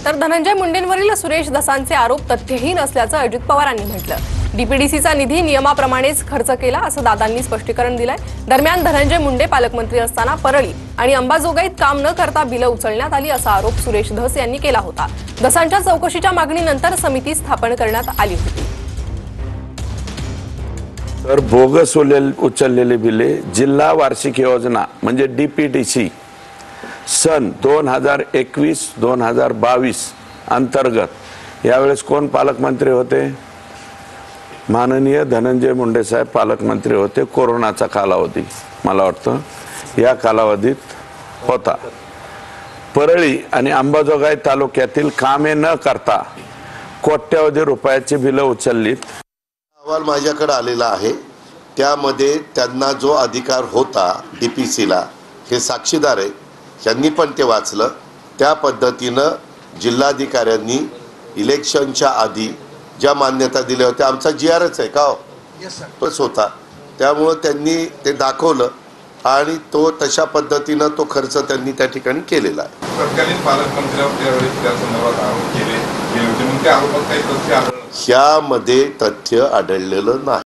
तर धनंजय मुंडेंवरील सुरेश धसांचे आरोप तथ्यहीन असल्याचं अजित पवारांनी म्हटलं। डीपीडीसीचा निधी नियमाप्रमाणेच खर्च केला असं दादांनी स्पष्टीकरण दिलंय। दरम्यान धनंजय मुंडे पालकमंत्री असताना परळी आणि अंबाजोगाईत काम न करता बिलं उचलण्यात आली असा आरोप सुरेश धस यांनी केला होता। धसांच्या चौकशीच्या मागणीनंतर समिती स्थापन करण्यात आली होती। तर बोगस उचललेले बिले जिल्हा वार्षिक योजना म्हणजे डीपीडीसी सन 2021-2022 अंतर्गत यावेळेस कोण पालकमंत्री होते? माननीय धनंजय मुंडे साहेब पालकमंत्री होते। कोरोनाचा कालावधी मला वाटतं या कालावधीत होता। परळी आणि अंबाजोगाई तालुक्यातील कामे न करता कोट्यवधी रुपयाची बिलं उचललीत। अहवाल माझ्याकडे आलेला आहे, त्यामध्ये त्यांना जो अधिकार होता डीपीसीला हे साक्षीदार आहे, त्यांनी पण ते वाचलं। त्या पद्धतीनं जिल्हाधिकाऱ्यांनी इलेक्शनच्या आधी ज्या मान्यता दिल्या होत्या, आमचा जीआरच आहे का तोच होता, त्यामुळे त्यांनी ते दाखवलं आणि तो तशा पद्धतीनं तो खर्च त्यांनी त्या ठिकाणी केलेला आहे। तत्कालीन पालकमंत्र्यांवर त्या संदर्भात आरोप केले गेले होते, मग त्या आरोपात काही तथ्य आढळलं? ह्यामध्ये तथ्य आढळलेलं नाही।